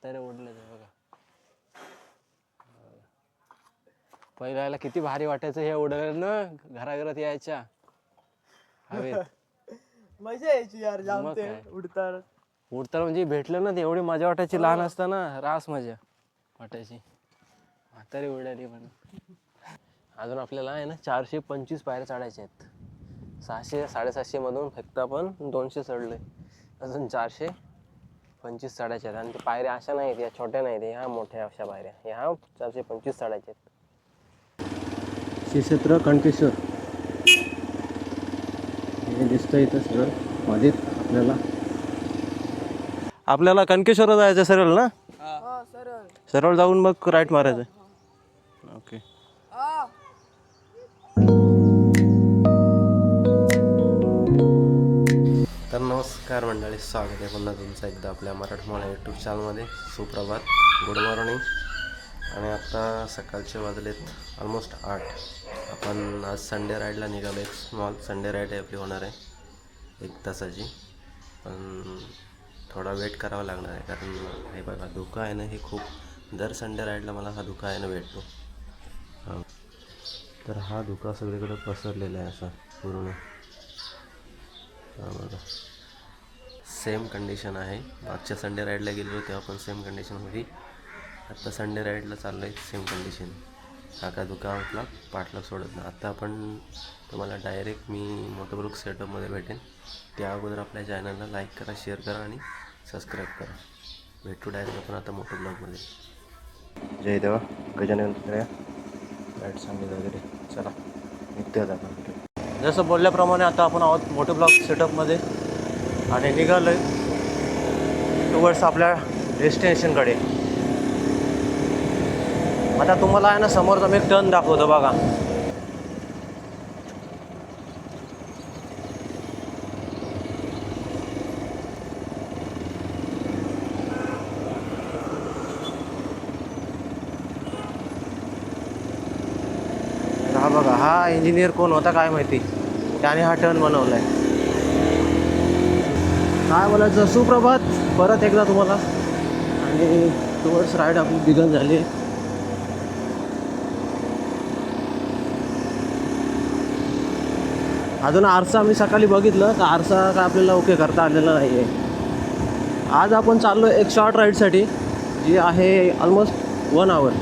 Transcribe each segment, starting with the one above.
म्हातारे ओढले ते बघा. पहिल्याला किती भारी वाटायचं हे ओढलं ना, घराघरात यायच्या हवेत. मजा यायची यार जाम मग ते काय. उडताना. उडताना म्हणजे भेटलं ना ते एवढी मजा वाटायची. लहान असताना रास मजा वाटायची. म्हातारी उडाली पण. अजून आपल्याला आहे ना 425 पायऱ्या चढायच्या आहेत. 600 750 मधून फक्त आपण 200 चढलोय. अजून 425 चढायच्या आहेत. आणि ते पायऱ्या अशा नाहीत, या छोट्या नाहीत, ह्या मोठ्या अशा पायऱ्या. ह्या 425 चढायच्या आहेत. श्री क्षेत्र कणकेश्वर हे दिसतं इथं सगळं मध्ये आपल्याला कणकेश्वरला जायचं सरळ ना. सरळ जाऊन मग राईट मारायचं. ओके. तर नमस्कार मंडळी, स्वागत आहे पुन्हा तुमचं एकदा आपल्या मराठमोळा यूट्यूब चॅनलमध्ये. सुप्रभात, गुड मॉर्निंग. आणि आत्ता सकाळचे वाजलेत ऑलमोस्ट 8. आपण आज संडे राईडला निघालो. एक स्मॉल संडे राईड आपली होणार आहे 1 तासाची. पण थोडा वेट करावा लागणार आहे, कारण हे बघा धुका आहे ना, हे खूप दर संडे राईडला मला हा धुका आहे ना भेटतो. हां, तर हा धुका सगळीकडे पसरलेला आहे असा पूर्ण. हां बघा, सेम कंडिशन आहे. मागच्या संडे राईडला गेलो तेव्हा पण सेम कंडिशन होती. आत्ता संडे राईडला चाललो आहे, सेम कंडिशन. हा का धुका आपला पाठला सोडत नाही. आत्ता आपण तुम्हाला डायरेक्ट मी मोटोब्लॉग सेटअपमध्ये भेटेन. त्या अगोदर आपल्या चॅनलला लाईक करा, शेअर करा आणि सबस्क्राईब करा. भेटू डायरेक्ट आपण आता मोटोब्लॉगमध्ये. जय देवा, गजानन राईट सांगितलं वगैरे. चला निघतोय आपण. जसं बोलल्याप्रमाणे आता आपण आहोत मोटोब्लॉग सेटअपमध्ये आणि निघालो आहे टुवर्ड्स आपल्या डेस्टिनेशनकडे. आता तुम्हाला आहे ना समोरचा मी एक टर्न दाखवतो बघा. हा बघा, हा इंजिनियर कोण होता काय माहिती, त्याने हा टर्न बनवला आहे. काय बोलायचं, सुप्रभात परत एकदा तुम्हाला. आणि टुवर्ड्स राईड आपली बिगन झाली आहे. अजून आरसा मी सकाळी बघितलं तर आरसा काय आपल्याला ओके करता आलेला नाही आहे. आज आपण चाललो एक शॉर्ट राईडसाठी, जी आहे ऑलमोस्ट 1 आवर.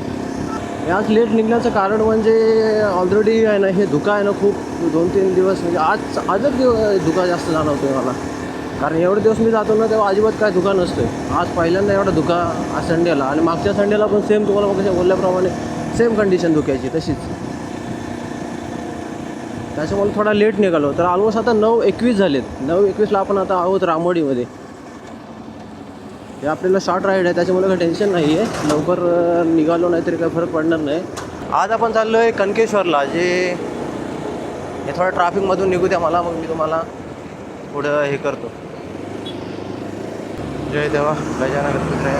आज लेट निघण्याचं कारण म्हणजे ऑलरेडी आहे ना हे धुका आहे ना खूप 2-3 दिवस, म्हणजे आजच धुका जास्त जाणवतो आहे मला. कारण एवढे दिवस मी जातो ना तेव्हा अजिबात काय धुका नसतो आहे. आज पहिल्यांदा एवढा धुका आज संडेला. आणि मागच्या संडेला पण सेम तुम्हाला मग बोलल्याप्रमाणे सेम कंडिशन धुक्याची तशीच. त्याच्यामुळे थोडा लेट निघालो. तर ऑलमोस्ट आता 9:21 झालेत. 9:21ला आपण आता आहोत रामोडीमध्ये. हे आपल्याला शॉर्ट राईड आहे त्याच्यामुळे काही टेन्शन नाही आहे. लवकर निघालो नाही तरी काही फरक पडणार नाही. आज आपण चाललो आहे कणकेश्वरला. हे थोडं ट्रॅफिकमधून निघू द्या मला, मग मी तुम्हाला पुढं हे करतो. जय देवा, गजानन मित्र.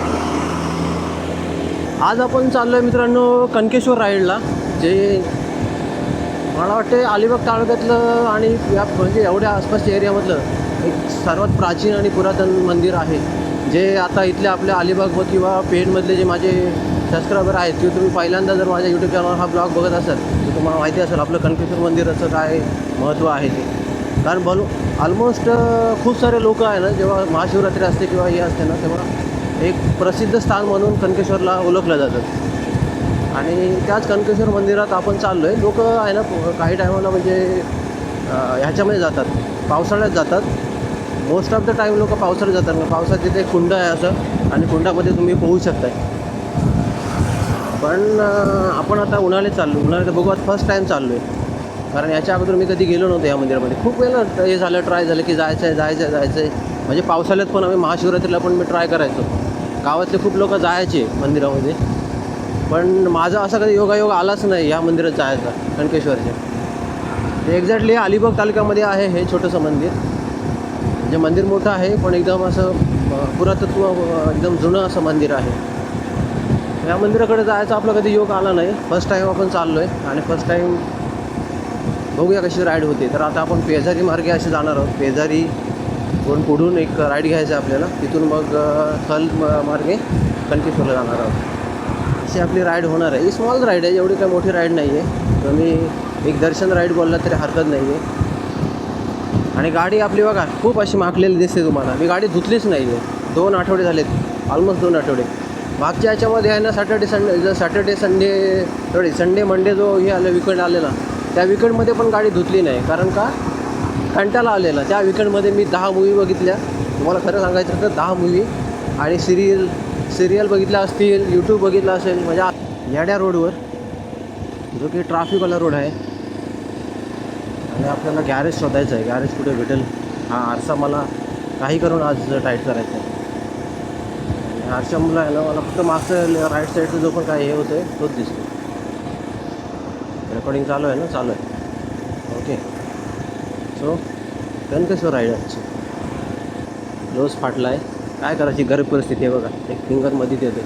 आज आपण चाललो आहे मित्रांनो कणकेश्वर राईडला, जे मला वाटते अलिबाग तालुक्यातलं आणि या म्हणजे एवढ्या आसपासच्या एरियामधलं एक सर्वात प्राचीन आणि पुरातन मंदिर आहे. जे आता इथल्या आपल्या अलिबाग किंवा पेणमधले जे माझे सबस्क्रायबर आहेत किंवा तुम्ही पहिल्यांदा जर माझ्या यूट्यूब चॅनलवर हा ब्लॉग बघत असाल तर तुम्हाला माहिती असेल आपलं कणकेश्वर मंदिराचं काय महत्त्व आहे ते. कारण ऑलमोस्ट खूप सारे लोक आहे ना, जेव्हा महाशिवरात्री असते किंवा हे असते ना, तेव्हा एक प्रसिद्ध स्थान म्हणून कणकेश्वरला ओळखलं जातं. आणि त्याच कणकेश्वर मंदिरात आपण चाललो आहे. लोक आहे ना काही टायमाला म्हणजे ह्याच्यामध्ये जातात, पावसाळ्यात जातात. मोस्ट ऑफ द टाईम लोक पावसाळ्यात जातात. पावसात तिथे कुंड आहे असं, आणि कुंडामध्ये तुम्ही पोहू शकताय. पण आपण आता उन्हाळ्यात चाललो. उन्हाळ्यात बघू, आता फर्स्ट टाईम चाललो आहे. कारण याच्या अगोदर मी कधी गेलो नव्हतो या मंदिरामध्ये. खूप वेळा हे झालं, ट्राय झालं की जायचं आहे. म्हणजे पावसाळ्यात पण आम्ही महाशिवरात्रीला पण मी ट्राय करायचो. गावातले खूप लोक जायचे मंदिरामध्ये, पण माझा असा कधी योगायोग आलाच नाही या मंदिरात जायचा कणकेश्वरचे. ते एक्झॅक्टली अलिबाग तालुक्यामध्ये आहे हे छोटंसं मंदिर. म्हणजे मंदिर मोठं आहे पण एकदम असं पुरातत्व एकदम जुनं असं मंदिर आहे. या मंदिराकडे जायचा आपला कधी योग आला नाही. फर्स्ट टाईम आपण चाललो आहे आणि फर्स्ट टाईम बघूया कशी राईड होते. तर आता आपण पेजारी मार्गे असे जाणार आहोत. पेजारी पुढून एक राईड घ्यायचं आहे आपल्याला, तिथून मग थल मार्गे कणकेश्वरला जाणार आहोत. अशी आपली राईड होणार आहे. ही स्मॉल राईड आहे, एवढी काही मोठी राईड नाही आहे. तुम्ही एक दर्शन राईड बोलला तरी हरकत नाही आहे. आणि गाडी आपली बघा खूप अशी माखलेली दिसते तुम्हाला. मी गाडी धुतलीच नाही आहे. 2 आठवडे झालेत, ऑलमोस्ट 2 आठवडे. मागच्या याच्यामध्ये आहे ना सॅटर्डे संडे मंडे जो हे आलं विकेंड आलेला, त्या विकेंडमध्ये पण गाडी धुतली नाही. कारण का कंटाळा आलेला. त्या विकेंडमध्ये मी 10 मूवी बघितल्या. तुम्हाला खरं सांगायचं तर 10 मूवी आणि सिरियल बघितल्या असतील, यूट्यूब बघितलं असेल. म्हणजे येड्या रोडवर जो की ट्रॅफिकवाला रोड आहे. आणि आपल्याला गॅरेज शोधायचं आहे. गॅरेज कुठे भेटेल? हा आरसा मला काही करून आज टाईट करायचं आहे. आणि आरशामुला आहे ना मला फक्त मागचं राईट साईडचं जो पण काय हे होतं आहे तोच दिसतो. रेकॉर्डिंग चालू आहे ना? चालू आहे. ओके. सो कणकेश्वर राईड आजची. रोज फाटला आहे. काय करायची गरीब परिस्थिती आहे बघा. एक फिंगर मध्येच येते.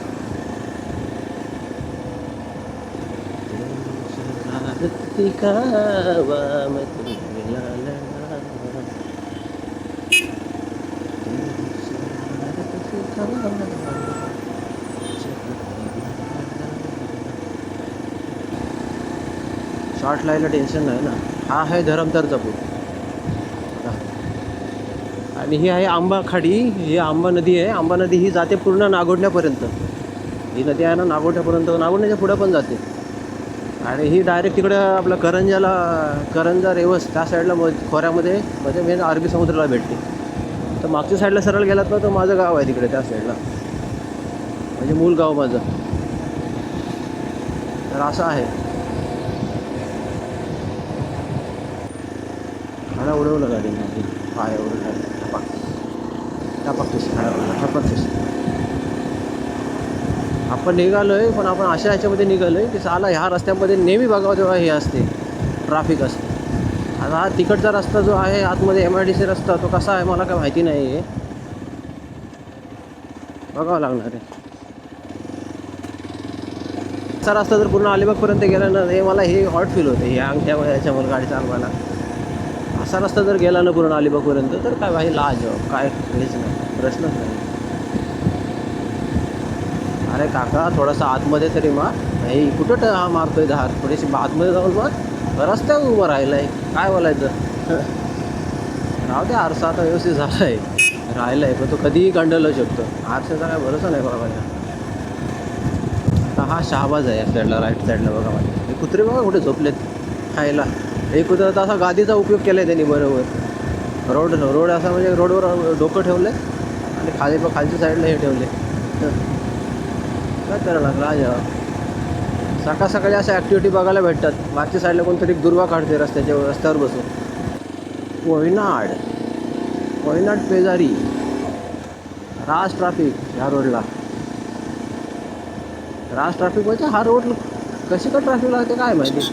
शॉर्ट लाईनला टेन्शन नाही ना. हा आहे धरमतरचा पूल आणि ही आहे आंबाखाडी. ही आंबा नदी आहे. आंबा नदी ही जाते पूर्ण नागोठण्यापर्यंत. ही नदी आहे ना नागोठण्यापर्यंत, नागोठण्याच्या पुढं पण जाते. आणि ही डायरेक्ट तिकडं आपलं करंजा रेवस त्या साईडला खोऱ्यामध्ये म्हणजे मेन अरबी समुद्राला भेटते. तर मागच्या साईडला सरळ गेलात ना तर माझं गाव आहे तिकडे त्या साईडला, म्हणजे मूळ गाव माझं. तर असं आहे. खाडा उडवलं गाडीने, पायावरून टपाकतेस. आपण निघालो आहे, पण आपण अशा ह्याच्यामध्ये निघालो आहे की साला ह्या रस्त्यामध्ये नेहमी बघावं तेव्हा हे असते, ट्रॅफिक असते. आता हा तिकडचा रस्ता जो आहे आतमध्ये MIDC रस्ता, तो कसा आहे मला काय माहिती नाही आहे. बघावं लागणार आहे. असा रस्ता जर पूर्ण अलिबागपर्यंत गेला ना, हे मला हे हॉट फील होते ह्याच्यामुळे गाडी चालवायला. असा रस्ता जर गेला ना पूर्ण अलिबागपर्यंत तर काय भाई लाज काय हेच नाही, प्रश्नच नाही. अरे काका थोडासा आतमध्ये तरी मार. नाही कुठं हा मारतोय धार, थोडीशी आतमध्ये जाऊन मार. रस्त्यावर उभं राहिलं आहे, काय बोलायचं. राहू दे, आरसा आता व्यवस्थित झाला आहे, राहिलं आहे, पण तो कधीही गंडलू शकतो. आरशाचा काय भरोसा नाही बाबा. आता हा शहाबाज आहे या साईडला, राईट साईडला बघा. माझे हे कुत्रे बघा कुठे झोपलेत खायला. एक कुत्रा तर असा गादीचा उपयोग केला आहे त्यांनी बरोबर. रोड असा म्हणजे रोडवर डोकं ठेवलं आणि खालच्या साईडला हे ठेवले. काय करायला लागला. सकाळ सकाळी अशा ॲक्टिव्हिटी बघायला भेटतात. मागच्या साईडला कोणतरी दुर्वा काढते रस्त्यावर बसून. कोयनाड पेजारी राज ट्रॅफिक ह्या रोडला. राज ट्रॅफिक म्हणजे हा रोड कशी का ट्रॅफिक लागते काय माहिती.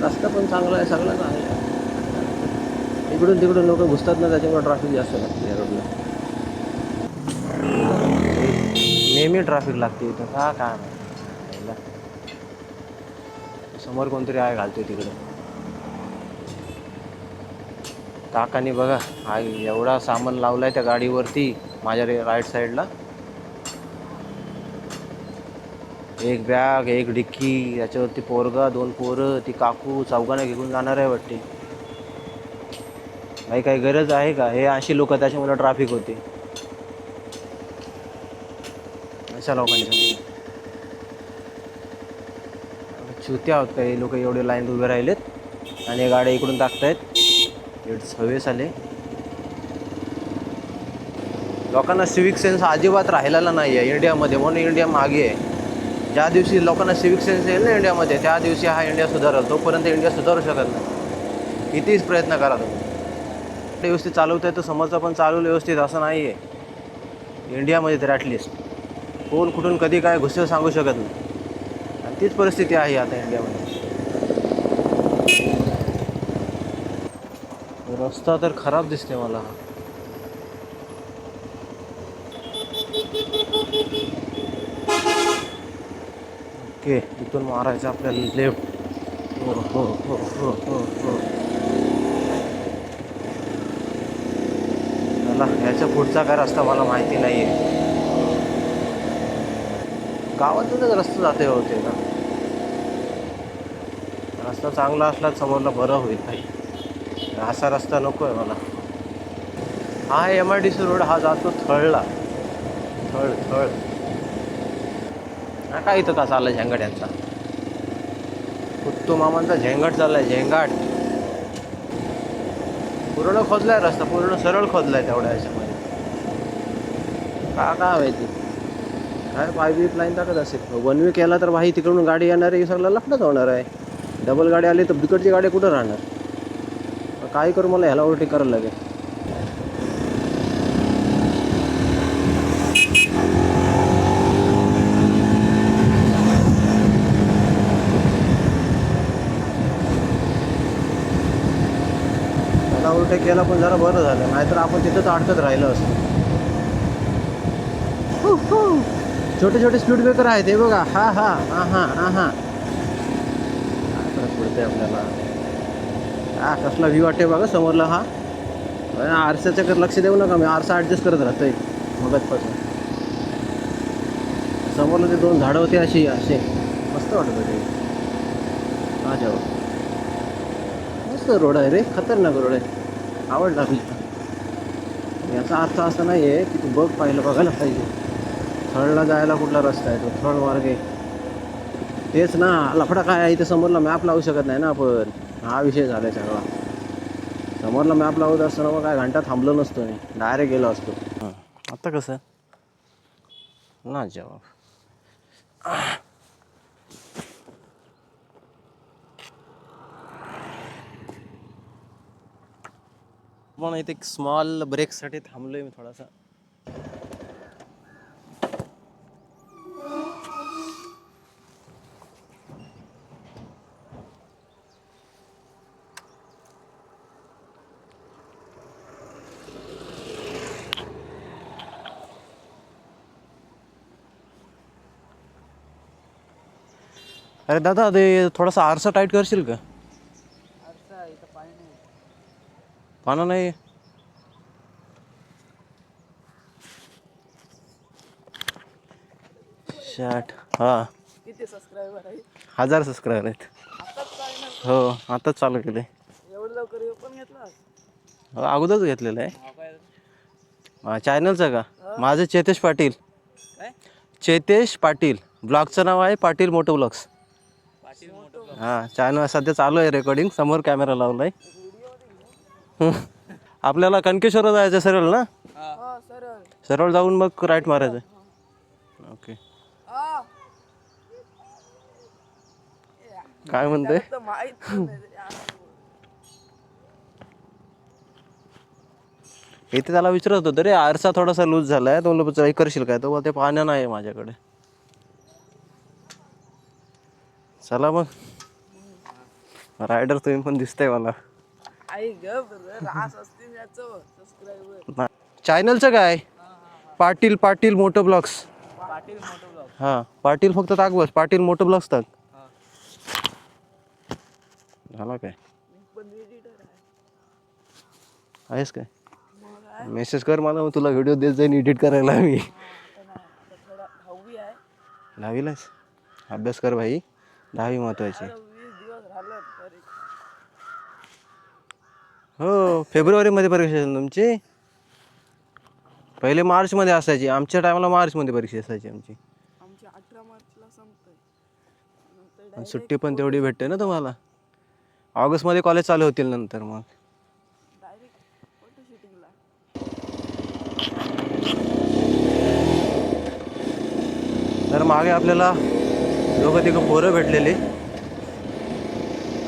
रस्ता पण चांगला आहे, सगळं चांगलं आहे. इकडून तिकडून लोक घुसतात ना, त्याच्यामुळे ट्रॅफिक जास्त लागते या रोडला. नेहमी ट्रॅफिक लागते इथं का काय माहिती. समोर कोणतरी आहे घालतोय तिकडं. काकानी बघा हा एवढा सामान लावलाय त्या गाडीवरती माझ्या राईट साईडला. एक बॅग, एक डिक्की, याच्यावरती पोरगा, 2 पोरं, ती काकू चौघांना घेऊन जाणार आहे वाटते. भाई काही गरज आहे का? हे अशी लोक त्याच्यामुळे ट्रॅफिक होते अशा लोकांच्या. चुत्या आहोत का हे लोक, एवढे लाईन उभे राहिलेत आणि गाड्या इकडून टाकतायत. इट्स हवेस आले. लोकांना सिविक सेन्स अजिबात राहिलेला नाही आहे इंडियामध्ये, म्हणून इंडिया मागे आहे. ज्या दिवशी लोकांना सिविक सेन्स येईल ना इंडियामध्ये, त्या दिवशी हा इंडिया सुधारेल. तोपर्यंत इंडिया सुधारू शकत नाही, कितीच प्रयत्न करा तुम्ही. व्यवस्थित चालवत आहे तर समोरचा पण चालवलं व्यवस्थित असं नाही आहे इंडियामध्ये तर. ॲटलिस्ट कोण कुठून कधी काय घुसेल सांगू शकत नाही, आणि तीच परिस्थिती आहे आता इंडियामध्ये. रस्ता तर खराब दिसते मला. ओके, इथून मारायचं आपल्याला लेफ्ट. हो हो हो हो हो हो. चला, ह्याच्या पुढचा काय रस्ता मला माहिती नाही आहे. गावातूनच रस्ता जाते होते का? रस्ता चांगला असला समोरला बरं होईल काही. असा रस्ता नको आहे मला. हा MIDC रोड हा जातो थळला. थळ. हा काय इथं का चाललाय झेंगाट यांचा? उत्तू मामांचा झेंगाट चाललाय, झेंगाट. पूर्ण खोदलाय रस्ता, पूर्ण सरळ खोदलाय तेवढ्या ह्याच्यामध्ये. काय माहिती काय पाईप लाईन टाकत असेल. 1 वे केला तर भाई तिकडून गाडी येणार आहे, सगळं लफडच होणार आहे. डबल गाडी आली तर बिकडची गाडी कुठं राहणार? काय करू, मला ह्याला ओव्हरटेक करायला लागेल. त्याला ओव्हरटेक केला पण जरा बरं झालं, नाहीतर आपण तिथंच अडकत राहिलं असतं. छोटे छोटे स्पीड ब्रेकर आहेत हे बघा. हा पुढते आपल्याला. कसला व्ह्यू वाटते बघा समोरला. हा आरशाच्याकडे लक्ष देऊ नका, मी आरसा ॲडजस्ट करत राहतोय मगतपासून. समोरला ते 2 झाडं होते असे मस्त वाटत होते. हा जाऊ, मस्त रोड आहे रे, खतरनाक रोड आहे, आवडला मी. याचा अर्थ असा नाही आहे की तू बघायला पाहिजे थळला जायला कुठला रस्ता आहे, तो थळ मार्गे. तेच ना, लफडा काय आहे इथे समोरला मॅप लावू शकत नाही ना आपण. हा विषय झाला सगळा. समोरला मॅप लावत असताना मग काय घंटा थांबलो नसतो, मी डायरेक्ट गेलो असतो. आता कसं ना जवाब. पण इथे एक स्मॉल ब्रेकसाठी थांबलोय मी थोडासा. अरे दादा, ते थोडासा आरसा टाईट करशील का? पाना नाही. शॅट. हा, किती सबस्क्रायबर आहे? 1000 सबस्क्रायबर आहेत. हो, आताच चालू केले. एवढं लवकर हे पण घेतला? हो, अगोदरच घेतलेलं आहे. चॅनलचं का? माझं चेतेश पाटील. काय? चेतेश पाटील. ब्लॉगचं नाव आहे पाटील मोटो ब्लॉग्स. हां, चॅनल सध्या चालू आहे रेकॉर्डिंग. समोर कॅमेरा लावलाय. आपल्याला कणकेश्वरला जायचं सरळ ना? हा, सरळ. सरळ जाऊन मग राईट मारायचं. ओके. काय म्हणते? इथे त्याला विचारत होतं रे, आरसा थोडासा लूज झालाय, तो म्हणलं करशील काय? तो ते पाण्या नाही माझ्याकडे. चला मग, रायडर तुम्ही पण दिसतंय मला. चॅनलचं काय? Patil moto blogs. हा, पाटील फक्त टाक बस, पाटील मोटो ब्लॉग्स टाक. झाला काय? आहेस काय? मेसेज कर मला, मग तुला व्हिडिओ देत जाईन एडिट करायला मी. 10वीलाच अभ्यास कर भाई, 10वी महत्वाची. हो, फेब्रुवारीमध्ये परीक्षा असेल तुमची. पहिले मार्चमध्ये असायची, आमच्या टायमाला मार्चमध्ये परीक्षा असायची आमची. 18 मार्चला संपतंय. सुट्टी पण तेवढी भेटते ना तुम्हाला. ऑगस्टमध्ये कॉलेज चालू होतील नंतर मग. तर मागे आपल्याला 2-3 पोरं भेटलेली,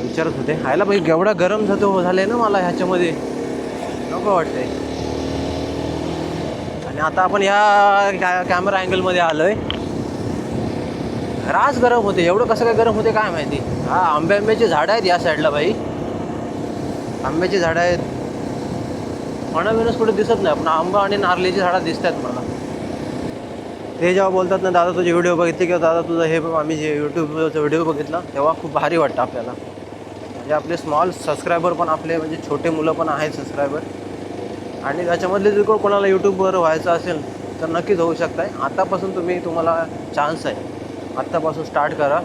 विचारत होते हायला भाई एवढा गरम झाले ना मला ह्याच्यामध्ये, नको वाटतंय. आणि आता आपण या कॅमेरा अँगलमध्ये आलोय. रास गरम होते, एवढं कसं काय गरम होते काय माहिती. हा, आंब्याची झाडं आहेत या साईडला भाई, आंब्याची झाडं आहेत. फणस कुठे दिसत नाही, पण आंबा आणि नारळीची झाडं दिसतात मला. ते जेव्हा बोलतात ना, दादा तुझे व्हिडिओ बघितले किंवा दादा तुझं हे आम्ही जे यूट्यूबचा व्हिडिओ बघितला, तेव्हा खूप भारी वाटतं आपल्याला. म्हणजे आपले स्मॉल सबस्क्रायबर पण, आपले म्हणजे छोटे मुलं पण आहेत सबस्क्रायबर. आणि त्याच्यामधले जर कोणाला यूट्यूबवर व्हायचं असेल तर नक्कीच होऊ शकताय. आतापासून तुम्हाला चान्स आहे. आत्तापासून स्टार्ट करा.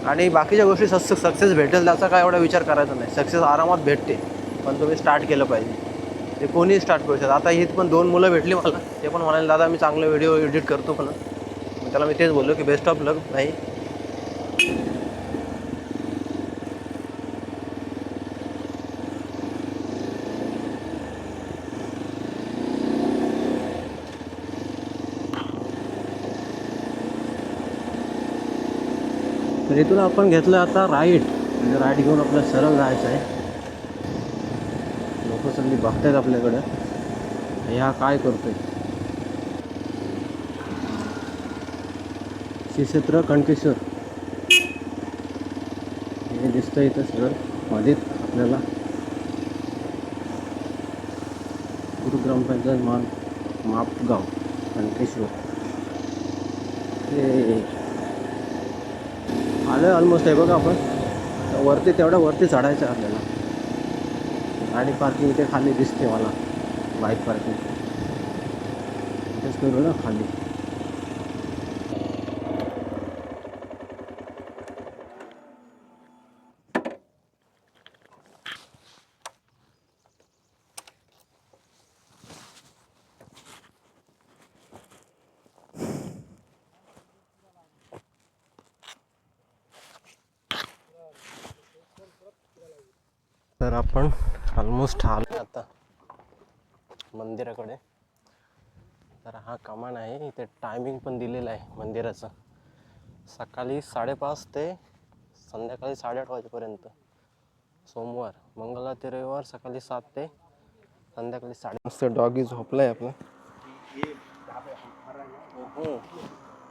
आणि बाकीच्या गोष्टी सक्सेस भेटेल त्याचा काय एवढा विचार करायचा नाही. सक्सेस आरामात भेटते, पण तुम्ही स्टार्ट केलं पाहिजे. ते कोणीही स्टार्ट करू शकतात. आता ही पण 2 मुलं भेटली मला, ते पण म्हणाले दादा मी चांगलं व्हिडिओ एडिट करतो म्हणून. मग त्याला मी तेच बोललो की बेस्ट ऑफ लक भाई. तर इथून आपण घेतलं आता राईट, म्हणजे राईट घेऊन आपल्याला सरळ जायचं आहे. लोक सगळी बघतायत आपल्याकडं, ह्या काय करतोय. श्री क्षेत्र कणकेश्वर हे दिसतं इथं सगळं मध्ये आपल्याला. गुरु ग्रामपंचायत मापगाव कणकेश्वर हे आलं ऑलमोस्ट आहे बघा. आपण वरती तेवढ्या वरती चढायचं आहे आपल्याला. गाडी पार्किंग इथे खाली दिसते मला, बाईक पार्किंग इथेच करू ना खाली. तर आपण ऑलमोस्ट आलो आता मंदिराकडे. तर हा कमान आहे, इथे टायमिंग पण दिलेलं आहे मंदिराचं. सकाळी 5:30 ते संध्याकाळी 8:30 वाजेपर्यंत. सोमवार, मंगळवार ते रविवार सकाळी 7 ते संध्याकाळी 8:30. मस्त डॉगी झोपलाय आपला.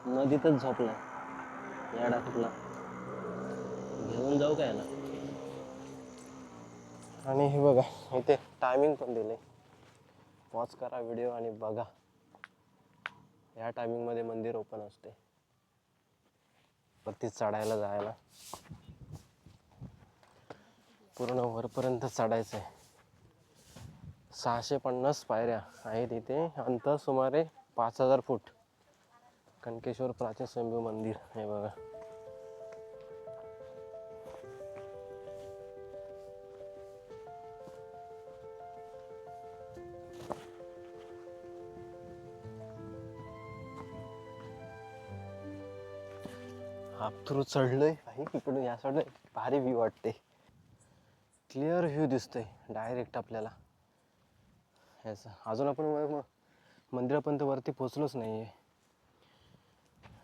नदीतच झोपलाय याडा कुठला. घेऊन जाऊ काय ना. आणि हे बघा इथे टायमिंग पण दिले. पॉज करा व्हिडिओ आणि बघा. या टायमिंगमध्ये मंदिर ओपन असते. वरती चढायला जायला पूर्ण वरपर्यंत चढायचं आहे. 650 पायऱ्या आहेत इथे. अंतर सुमारे 5000 फूट. कणकेश्वर प्राचीन स्वयंभू मंदिर हे बघा. हाफ थ्रू चढलोय भाई. इकडून या साईडला भारी व्ह्यू वाटते. क्लिअर व्ह्यू दिसतोय डायरेक्ट आपल्याला याचा. अजून आपण मंदिरापर्यंत वरती पोचलोच नाही आहे.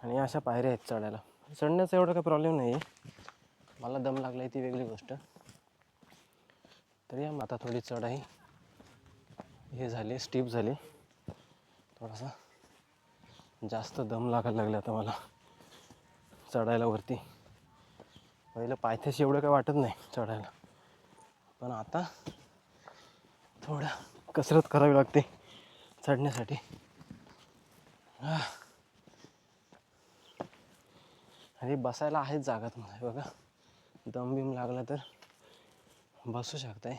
आणि अशा पायऱ्या आहेत चढायला. चढण्याचा एवढा काही प्रॉब्लेम नाही आहे. मला दम लागला आहे ती वेगळी गोष्ट. तरी आता थोडी चढाई हे झाली, स्टीप झाली. थोडासा जास्त दम लागायला लागला आता मला चढायला वरती. पहिलं पायथ्याशी एवढं काही वाटत नाही चढायला, पण आता थोडं कसरत करावी लागते चढण्यासाठी. आणि बसायला आहेच जागा तुम्हाला बघा. दम बिम लागला तर बसू शकताय,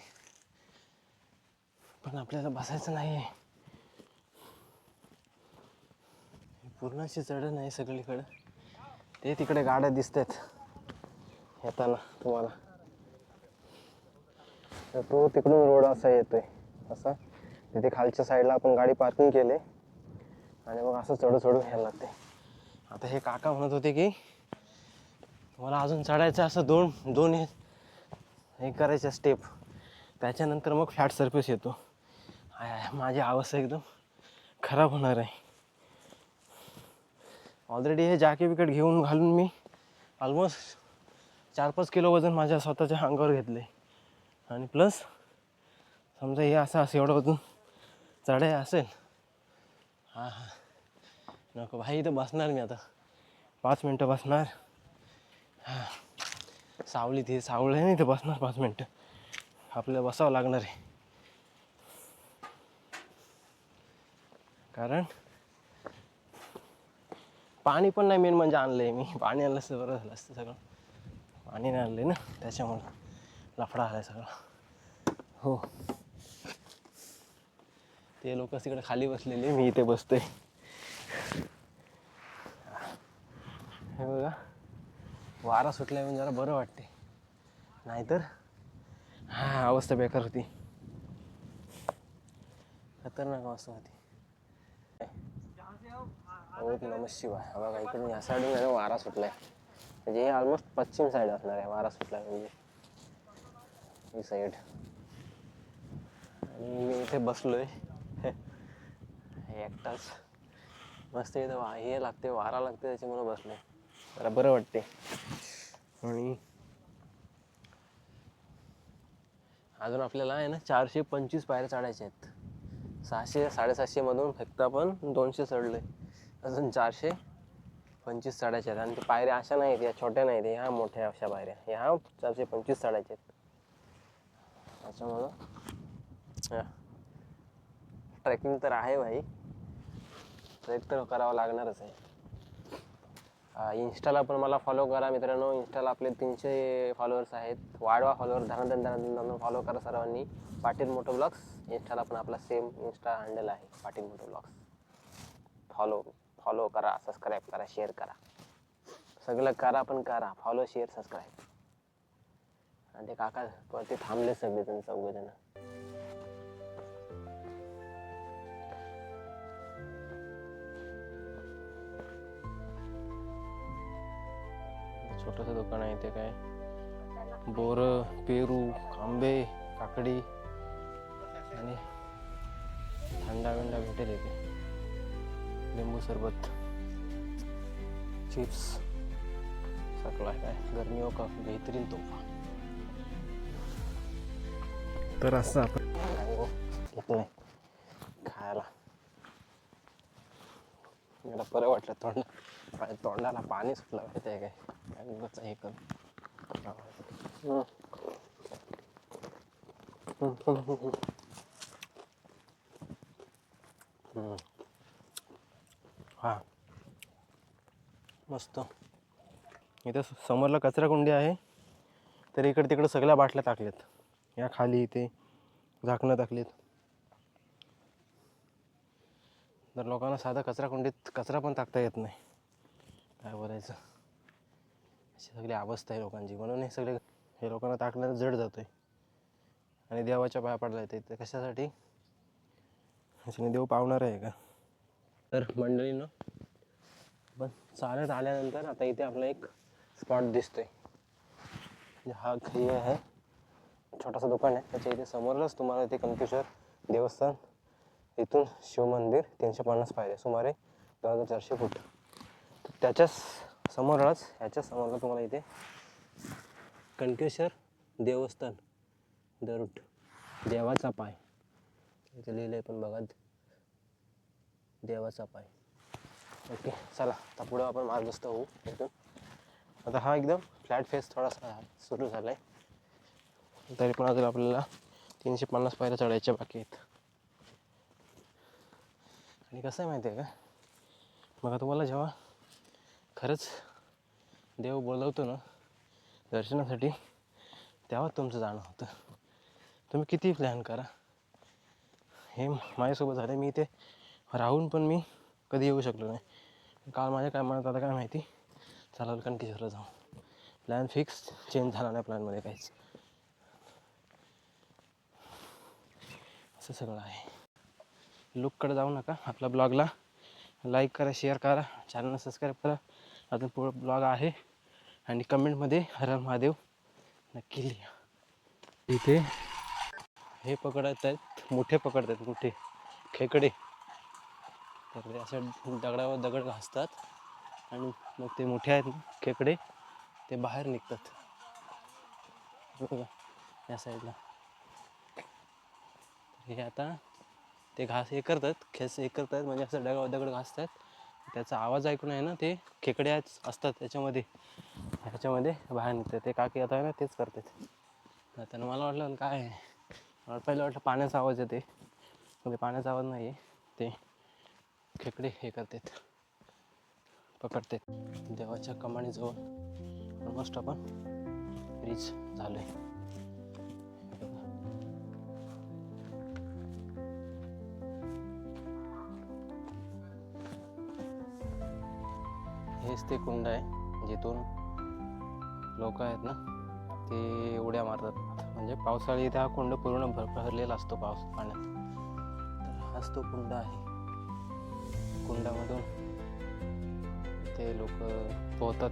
पण आपल्याला बसायचं नाही आहे. पूर्ण अशी चढण आहे सगळीकडं. ते तिकडे गाड्या दिसतात येताना तुम्हाला. तर तो तिकडून रोड असा येतोय असा. तिथे खालच्या साईडला आपण गाडी पार्किंग केले आणि मग असं चढू घ्यायला लागते. आता हे काका म्हणत होते की मला अजून चढायचं असं दोन हे करायचं स्टेप, त्याच्यानंतर मग फ्लॅट सरफेस येतो. माझी अवस्था एकदम खराब होणार आहे. ऑलरेडी हे जॅकेट विकेट घेऊन घालून मी ऑलमोस्ट 4-5 किलो वजन माझ्या स्वतःच्या अंगावर घेतले. आणि प्लस समजा हे असं एवढं वजन चढाई असेल. नको भाई. इथं बसणार मी आता 5 मिनटं बसणार. सावलीत हे सावलं आहे ना, इथं बसणार 5 मिनटं. आपल्याला बसावं लागणार आहे, कारण पाणी पण नाही. मेन म्हणजे आणलं आहे मी. पाणी आणलं असतं बरं झालं असतं. सगळं पाणी नाही आणलं ना, त्याच्यामुळं लफडा आला सगळा. हो, ते लोक तिकडे खाली बसलेले, मी इथे बसतोय. हे बघा वारा सुटला म्हणून जरा बरं वाटते, नाहीतर हा अवस्था बेकार होती, खतरनाक अवस्था होती. ओम नमः शिवाय. हा बघा इकडून ह्या साईडून आहे ना वारा सुटलाय, म्हणजे हे ऑलमोस्ट पश्चिम साईड असणार आहे वारा सुटलाय म्हणजे ही साईड. आणि मी इथे बसलोय एकटाच, मस्त इथं हे लागते वारा लागते त्याच्यामुळे बसलोय, जरा बरं वाटते. आणि अजून आपल्याला आहे ना 425 पायऱ्या चढायच्या आहेत. 600-750 मधून फक्त आपण 200 चढलोय, अजून 425 चढायच्या आहेत. आणि ते पायऱ्या अशा नाहीत, या छोट्या नाहीत, ह्या मोठ्या अशा पायऱ्या, ह्या 425 चढायच्या आहेत. त्याच्यामुळं ट्रेकिंग तर आहे भाई, ट्रेक तर करावं लागणारच आहे. इंस्टाला पण मला फॉलो करा मित्रांनो. इंस्टाला आपले 300 फॉलोअर्स आहेत. वाढवा फॉलोअर, धनाधन फॉलो करा सर्वांनी. पाटील मोटो ब्लॉग्स इंस्टाला पण आपला सेम इंस्टा हँडल आहे, पाटील मोटो ब्लॉग्स. फॉलो करा, सबस्क्राईब करा, शेअर करा, सगळं करा, पण करा फॉलो, शेअर, सबस्क्राईब. आणि ते काका ते थांबले सगळेजण, चौघेजण. छोटंसं दुकान आहे ते, काय बोर, पेरू, आंबे, काकडी आणि थंडा बिंडा भेटेल इथे, लिंबू सरबत, चिप्स, सगळं काय गर्मियों का बेहतरीन तोहफा. तर असं आपण घेतलंय खायला. मला बरं वाटलं, तोंडाला पाणी सुटलं माहिती आहे काय, हे कर. हा मस्त. इथं समोरला कचरा कुंडी आहे, तर इकडे तिकडे सगळ्या बाटल्या टाकल्यात, या खाली इथे झाकणं टाकलीत. तर लोकांना साधा कचरा कुंडीत कचरा पण टाकता येत नाही, काय बोलायचं, अशी सगळी अवस्था आहे लोकांची. म्हणून हे लोकांना टाकण्याला जड जातोय. आणि देवाच्या पाया पडला येते, तर कशासाठी, ह्याच्याने देव पावणार आहे का. तर मंडळीनं पण चालत आल्यानंतर आता इथे आपला एक स्पॉट दिसतोय. हा हे आहे छोटासा दुकान आहे, त्याच्या इथे समोरच तुम्हाला इथे कनकेश्वर देवस्थान, इथून शिवमंदिर 350 पायऱ्या, सुमारे 2400 फूट. तर त्याच्याच समोरच, ह्याच्या समोरला तुम्हाला इथे कनकेश्वर देवस्थान, दरुट, देवाचा पाय इथे लिहिलंय, पण बघा देवाचा पाय. ओके चला, आता पुढं आपण मार्गस्थ होऊ इथून. आता हा एकदम फ्लॅट फेस थोडासा सुरू झाला आहे, तरी पण अजून आपल्याला 350 पायऱ्या चढायच्या बाकी आहेत. आणि कसं आहे माहिती आहे का, बघा तुम्हाला जेव्हा खरंच देव बोलवतो ना दर्शनासाठी, तेव्हा तुमचं जाणं होतं. तुम्ही किती प्लॅन करा. हे माझ्यासोबत झालं, मी इथे राहून पण मी कधी येऊ शकलो नाही. काल माझ्या काय मनात आता काय माहिती, चला कनकेश्वरला जाऊ, प्लॅन फिक्स, चेंज झाला नाही प्लॅनमध्ये काहीच. असं सगळं आहे. लुककडे जाऊ नका, आपल्या ब्लॉगला लाईक करा, शेअर करा, चॅनलला सबस्क्राईब करा. अजून पुढं ब्लॉग आहे. आणि कमेंटमध्ये हर हर महादेव नक्की लिहा. इथे हे पकडत आहेत, मोठे पकडत आहेत, मोठे खेकडे. तर ते असं दगडावर दगड घासतात आणि मग ते मोठे आहेत खेकडे, ते बाहेर निघतात बघा या साईडला. हे आता ते घास हे करतात, हे करतात, म्हणजे असं दगड घासतात. त्याचा आवाज ऐकून आहे ना, ते खेकडे असतात ह्याच्यामध्ये बाहेर निघतात. ते काकी आता आहे ना तेच करतात. त्यांना मला वाटलं काय आहे, मला पहिलं वाटलं पाण्याचा आवाज येते, म्हणजे पाण्याचा आवाज नाही आहे, ते खेकडे हे करतात, पकडतात. देवाच्या कमानीजवळ ऑलमोस्ट आपण रीच झालो आहे. हेच ते कुंड आहे. जिथून लोक आहेत ना ते उड्या मारतात. म्हणजे पावसाळी इथे हा कुंड पूर्ण भरलेला असतो पाऊस पाण्यात. तर हाच तो कुंड आहे. कुंडामधून ते लोक पोहतात.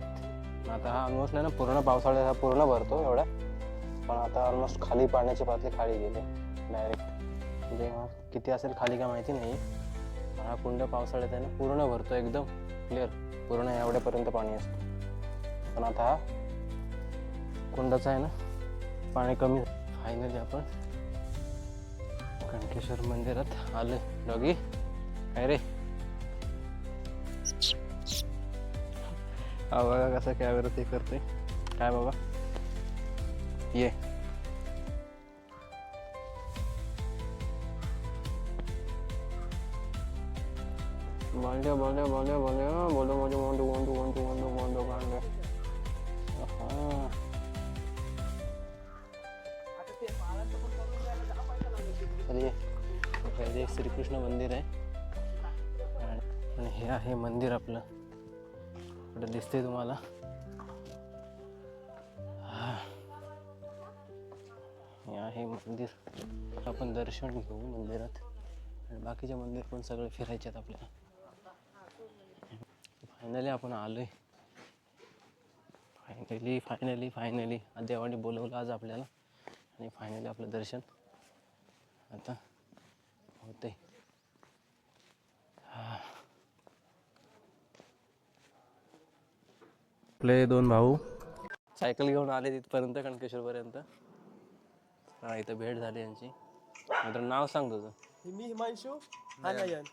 आता हा ऑलमोस्ट नाही ना पूर्ण पावसाळ्यात हा पूर्ण भरतो एवढा, पण आता ऑलमोस्ट खाली पाण्याची पातळी खाली गेली डायरेक्ट. म्हणजे किती असेल खाली काय माहिती नाही. हा कुंड पावसाळ्यात आहे ना पूर्ण भरतो एकदम क्लिअर, पूर्ण एवढ्यापर्यंत पाणी असतं. पण आता हा कुंडाचं आहे ना पाणी कमी. फायनली आपण कणकेश्वर मंदिरात आले. डॉगी काय रे, हा बघा कसं कॅमेरा ते करते. काय बाबा ये, बोलो बोलो बोलो बोलो बोलो बोलो बोलो बोलो बोलो बोलो बोलो. चलिए, श्रीकृष्ण मंदिर आहे आणि हे आहे मंदिर आपलं. इकडे दिसते तुम्हाला. हे आहे मंदिर. आपण दर्शन घेऊ मंदिरात आणि बाकीचे मंदिर पण सगळे फिरायचे आहेत आपल्याला. फायनली आपण आलोय. फायनली देवाने बोलवलं आज आपल्याला आणि फायनली आपलं दर्शन आता होते. आपले दोन भाऊ सायकल घेऊन आले तिथपर्यंत कणकेश्वरपर्यंत. हा इथं भेट झाली यांची. नंतर नाव सांग तुझं. मी हिमांशू हा नयन.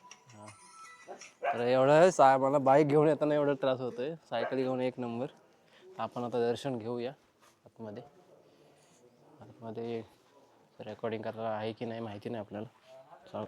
तर एवढं मला बाईक घेऊन येताना एवढा त्रास होतोय. सायकल घेऊन एक नंबर. आपण आता दर्शन घेऊया आतमध्ये. रेकॉर्डिंग करायला आहे की नाही माहिती नाही आपल्याला. चाल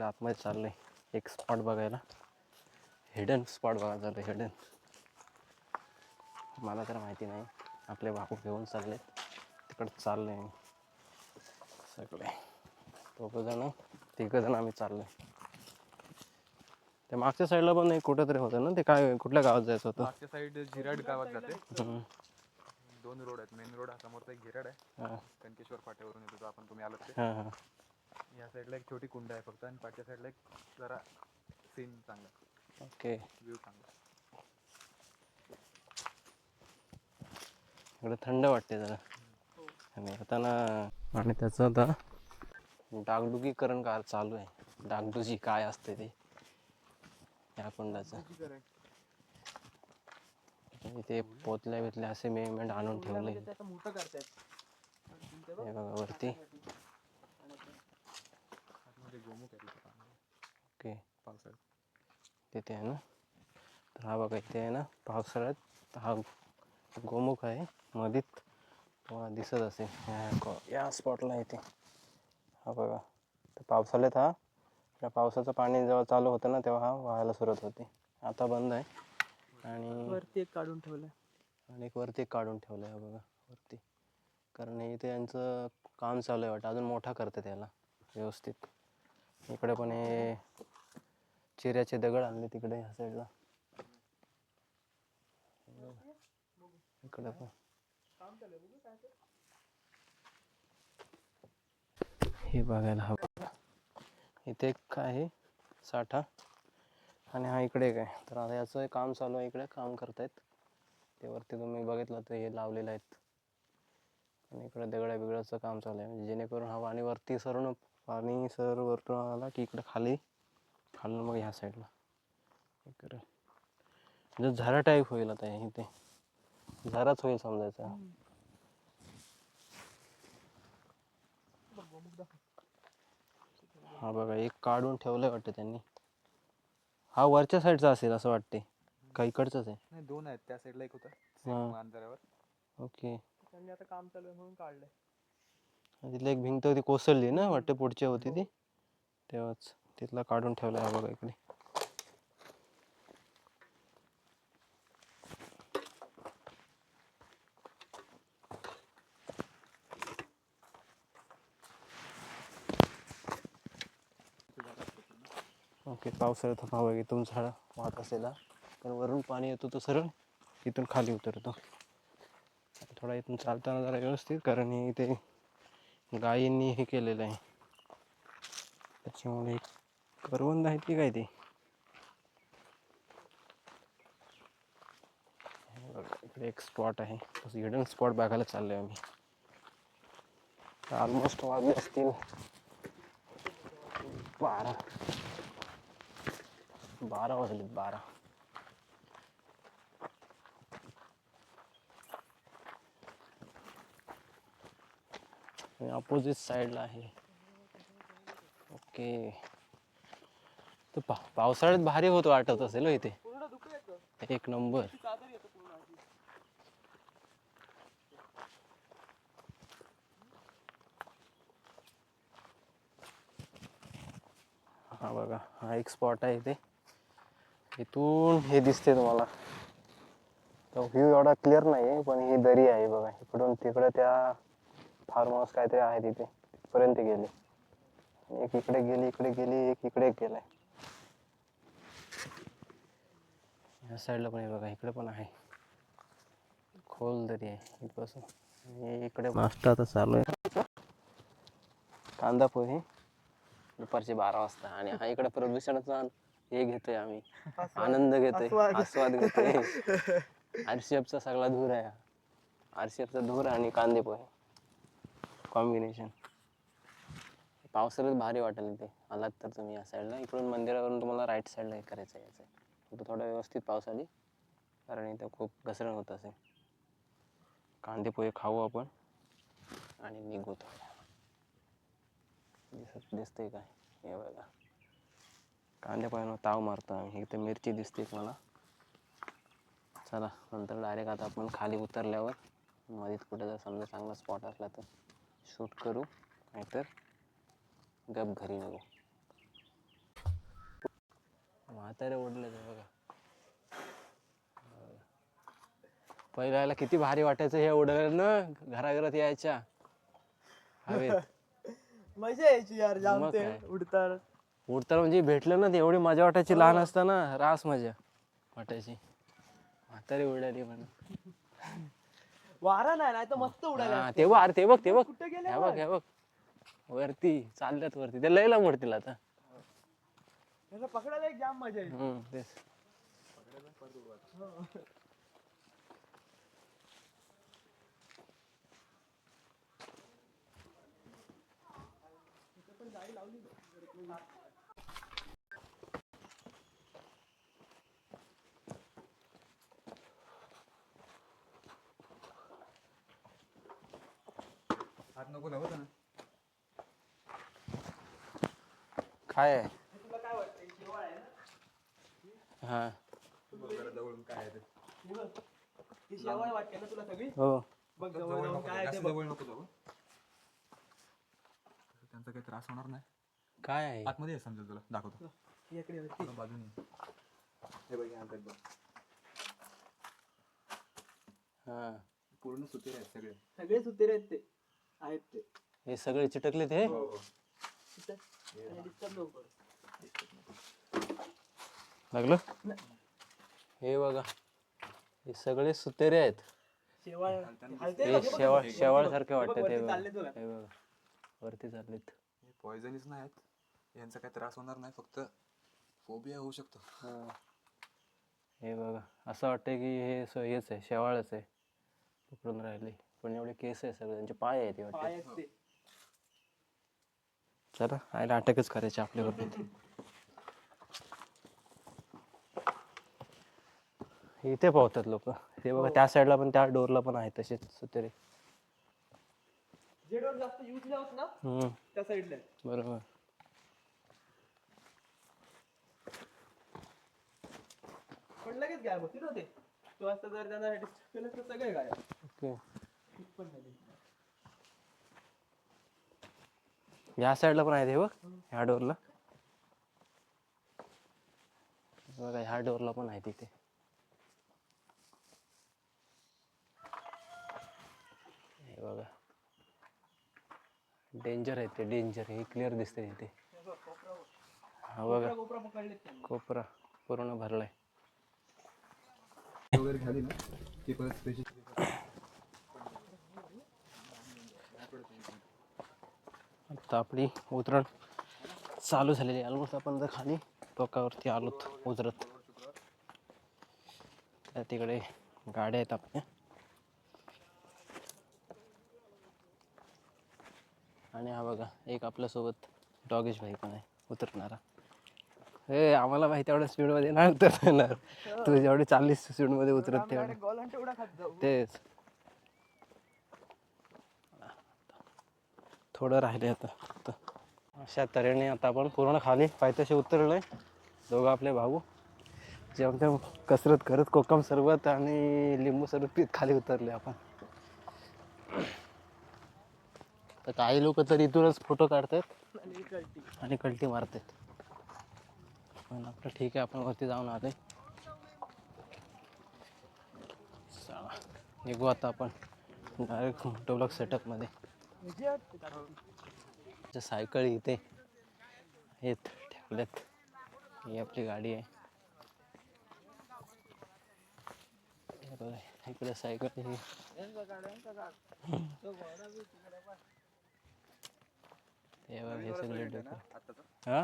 आतमध्ये चाललंय एक स्पॉट बघायला. हिडन स्पॉट बघायला चाललंय. हिडन मला तर माहिती नाही. आपले भाऊ घेऊन चालले तिकडं. चाललंय मी सगळे तिघजण आम्ही चाललोय. ते मागच्या साईडला पण एक कुठेतरी होतं ना ते. काय कुठल्या गावात जायचं होतं? मागच्या साईड जिराड गावात जाते. दोन रोड आहेत. मेन रोड हा समोरचा एक जिराड आहे. कणकेश्वर फाट्यावरून येतो आपण, तुम्ही आलात ते. या साईडला एक छोटी कुंड आहे फक्त, आणि पाठच्या साईडला एक जरा सीन चांगला. ओके, व्ह्यू चांगला. इकडे थंड वाटते जरा. आणि आता आणि त्याचं आता डागडुगीकरण काय चालू आहे. डागडुजी काय असते ते या कुंडाचं. ते पोतल्या बितल्या असे मेमेंट आणून ठेवले. हे बघा वरती. ओके, पावसाळ्यात तिथे आहे ना. तर हा बघा इथे आहे ना पावसाळ्यात हा गोमुख आहे. मधीत तुम्हाला दिसत असेल या स्पॉटला इथे. हा बघा, तर पावसाळ्यात हा त्या पावसाचं पाणी जेव्हा चालू होतं ना तेव्हा हा व्हायला सुरुवात होते. आता बंद आहे. आणि वरती एक काढून ठेवलंय. एक वरती काढून ठेवलं आहे बघा वरती, कारण इथे यांचं काम चालू आहे वाटतं, अजून मोठा करते त्याला व्यवस्थित. इकडे पण हे चिऱ्याचे दगड आणले तिकडे ह्या साईडला. इकडे पण हे बघायला हवं. इथे एक काय आहे साठा, आणि हा इकडे काय, तर आता याचं काम चालू आहे. इकडे काम करतायत ते वरती, तुम्ही बघितलं तर हे लावलेलं आहेत. आणि इकडे दगड्या बिगडाचं काम चालू आहे, म्हणजे जेणेकरून हा पाणी वरती सरून पाणी सर वरतून आला की इकडे खाली खालून मग ह्या साईडला इकडे म्हणजे झरा टाईप होईल. आता इथे झराच होईल समजायचा. हा बघा, एक काढून ठेवलंय वाटतं त्यांनी. हा वरच्या साईडचा असेल असं वाटते, का इकडचंच आहे? नाही, 2 आहेत. त्या साईडला एक होता हां. अंतरावर. ओके. त्यांनी आता काम चालू आहे म्हणून काढलंय. तिथली एक भिंत होती कोसळली ना वाटते, पुढची होती ती, तेव्हाच तिथला काढून ठेवला आहे बघा इकडे. ओके, पावसाळ्यात हवा इथून झाडं वाहत असेल, पण वरून पाणी येतो तो सरळ इथून खाली उतरतो. थोडा इथून चालताना जरा व्यवस्थित, कारण हे इथे गायींनी हे केलेलं आहे, त्याच्यामुळे करवंद आहेत की काय ते. इकडे एक स्पॉट आहे, हिडन स्पॉट बघायला चाललोय आम्ही. ऑलमोस्ट वाजले असतील 12 वाजलेत 12. अपोजिट साईडला आहे. ओके, तर पावसाळ्यात भारी होत वाटत असेल हो इथे. पूर्ण दुःख येतं. एक नंबर. चादर येतं पूर्ण आधी. हा बघा, हा एक स्पॉट आहे इथे. इथून हे दिसते तुम्हाला, तो व्ह्यू एवढा क्लिअर नाही आहे, पण ही दरी आहे बघा. इकडून तिकडे त्या फार्म हाऊस काहीतरी आहे तिथे, तिथपर्यंत गेली. एक इकडे गेली, इकडे गेली, एक इकडे गेलाय. ह्या साईडला पण आहे बघा, इकडे पण आहे. खोल दरी आहे इथपासून. आणि इकडे नाश्ता आता चालू आहे, कांदा पोहे दुपारचे 12 वाजता. आणि हा इकडे प्रदूषणाचा हे घेतोय आम्ही, आनंद घेतोय, आस्वाद घेतोय. आरसीएफचा सगळा धूर आहे, आरसीएफचा धूर आणि कांदे पोहे कॉम्बिनेशन. पावसाळ्यात भारी वाटेल इथे आलात तर तुम्ही या साईडला. इकडून मंदिरावरून तुम्हाला राईट साईडला हे करायचं यायचं आहे. इथं थोडं व्यवस्थित पाऊस आली, कारण इथं खूप घसरण होत असेल. कांदे पोहे खाऊ आपण आणि निघू. थोड्या दिसतंय काय हे बघा, कांदे पोह्यांवर ताव मारतो आम्ही. इथे मिरची दिसते मला. चला, नंतर डायरेक्ट आता आपण खाली उतरल्यावर मध्येच कुठे जर समजा चांगला स्पॉट असला तर शूट करू, नाहीतर गप घरी निघू. म्हातारे ओढले ते बघा. पहिल्या वेळेला किती भारी वाटायचं हे उडलं ना, घराघरात यायच्या हवेत. मजा यायची यार जाम मग ते काय. उडताना. उडताना म्हणजे भेटलं ना ते एवढी मजा वाटायची. लहान असताना रास मजा वाटायची. म्हातारी उडाली म्हणून. वारा नाही तर मस्त उडायला. हा, ते बघ, अरे ते बघ, ते बघ, कुठे गेले हे बघ, हे बघ, वरती चालल्यात वरती. ते लयला मोडतील आता. त्याला पकडायला एक जाम मजा येईल. तेच. हात नको लावत ना. काय आहे? तुला काय वाटतं शेवाळ आहे ना? हा, जवळून काय आहे ते. ही शेवाळ वाटते ना तुला सगळी? हो. बघ जवळ जाऊन काय आहे ते बघ. जवळ नको जाऊ. त्यांचा काही त्रास होणार नाही. काय आहे आतमध्ये ये, समजेल तुला, दाखवतो. इकडे वरती. तुला बाजूने हे बघ, हे आणतात बघ. हा पूर्ण सुते आहेत सगळे. सगळे सुतेरे आहेत ते. आहेत ते. हे सगळे चिटकले ते इथं. आणि disturb नको करू. लागलं हे बघा हे सगळे सुतेरे आहेत शेवाळ हलते हे बघ, हे बघ. शेवाळ शेवाळ सारखे हे बघ, वाटतात वरती हे बघा चाललेत बघा. हे बघा वरती चाललेत हे पॉइझनच नाही आहेत. यांचा काही त्रास होणार नाही, फक्त फोबिया होऊ शकतो. हा. हे बघा असं वाटतंय की हे हेच आहे शेवाळच आहे पकडून राहिले पण एवढे केस आहे सगळे त्यांचे पाय आहेत हे पाय वाटते आहेत ते. चला आयला अटॅकच करायचे आपल्यावर इथे पावतात लोक हे बघा त्या साईडला पण त्या डोरला पण आहे तसेच सुतेरे जे डोर जास्त यूज नाही होत ना हम्म त्या साईडला आहे. बरोबर पण लगेच गायब होती ना ते. तो असता जर त्यांना disturb केलं तर सगळे गायब. ओके एक पण नाही दिसणार. या साईडला पण आहे हे बघ ह्या डोरला बघा ह्या डोरला पण आहे तिथे हे बघा डेंजर आहे ते डेंजर हे क्लिअर दिसते तिथे हा बघा कोपरा पकडलेत त्यांनी. कोपरा पूर्ण भरलाय वगैरे झाली ना ती परत स्पेशल. आता आपली उतरण चालू झालेली ऑलमोस्ट आपण जर खाली टोकावरती आलोत उतरत त्या तिकडे गाड्या आहेत आपल्या आणि हा बघा एक आपल्यासोबत डॉगेश भाई पण आहे उतरणारा हे आम्हाला माहिती एवढ्या स्पीडमध्ये नाही उतरणार तू जेवढी 40 स्पीडमध्ये उतरत तेवढं गोलांट एवढा खात जाऊ. तेच थोडं राहिले आता अशा तऱ्हेने आता आपण पूर्ण खाली पायथ्याशी उतरलोय दोघं आपले भाऊ जेवढ्या कसरत करत कोकम सरबत आणि लिंबू सरबत पीत खाली उतरले आपण तर काही लोक तर इथूनच फोटो काढतात आणि कळती. आणि कल्टी मारतात पण आपलं ठीक आहे आपण वरती जाऊन आलोय चला निघू आता आपण डायरेक्ट मोटोब्लॉक सेटअपमध्ये म्हणजे ते दाखवते. सायकल इथे आहेत ठेवल्यात ही आपली गाडी आहे हे बघा, इकडे सायकल ही हे बघा, हे सगळे डोकं हां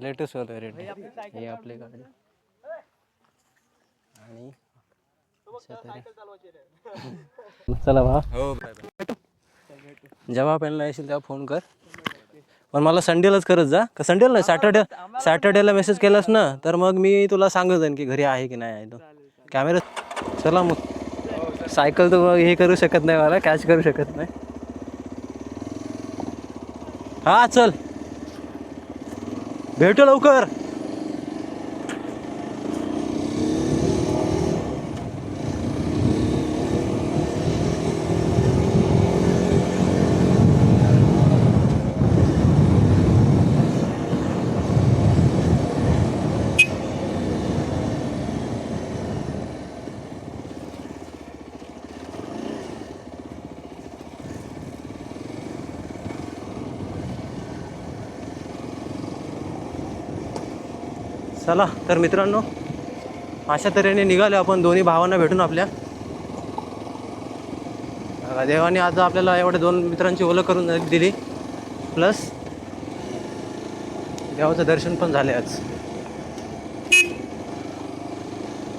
लेटेस्ट व्हेरियंट ही आपली गाडी आणि अशा तऱ्हे चला भावा हो जेव्हा पेनला येशील तेव्हा फोन कर पण मला संडेलाच करत जा का संडेला नाही सॅटर्डेला मेसेज केलास ना तर मग मी तुला सांगत जाईन की घरी आहे की नाही आहे तो कॅमेरा चला मग सायकल तर मग हे करू शकत नाही मला कॅच करू शकत नाही हा चल भेटू लवकर चला तर मित्रांनो अशा तऱ्हेने निघालो आपण दोन्ही भावांना भेटून आपल्या देवाने आज आपल्याला एवढ्या दोन मित्रांची ओळख करून दिली प्लस देवाचं दर्शन पण झाले आज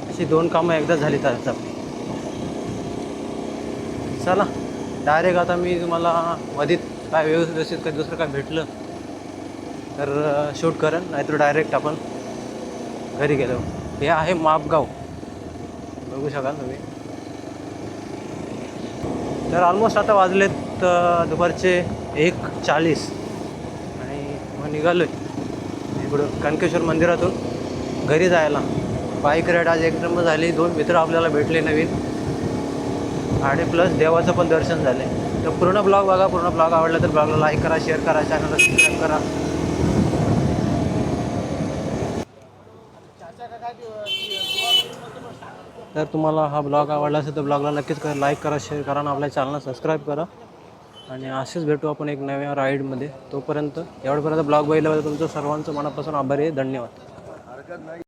अशी दोन कामं एकदा झाली तर आपली चला डायरेक्ट आता मी तुम्हाला मधीत काय व्यवस्थित काही दुसरं काय भेटलं तर शूट करेन नाहीतर डायरेक्ट आपण घरी गेलो हे आहे मापगाव बघू शकाल तुम्ही तर ऑलमोस्ट आता वाजलेत दुपारचे 1:40 आणि मग निघालो आहे इकडं कनकेश्वर मंदिरातून घरी जायला बाईक राईड आज एक नंबर झाली 2 मित्र आपल्याला भेटले नवीन आणि प्लस देवाचं पण दर्शन झाले. तर पूर्ण ब्लॉग बघा. पूर्ण ब्लॉग आवडला तर ब्लॉगला लाईक करा, शेअर करा, चॅनलला सबस्क्राईब करा. तर तुम्हाला हा ब्लॉग आवडला असेल तर ब्लॉगला नक्कीच लाईक करा, शेअर करा आणि आपल्या चॅनलला सबस्क्राईब करा. आणि असेच भेटू आपण एक नव्या राईडमध्ये. तोपर्यंत एवढपर्यंत ब्लॉग बघितल्याबद्दल तुमचं सर्वांचं मनापासून आभारी आहे. धन्यवाद.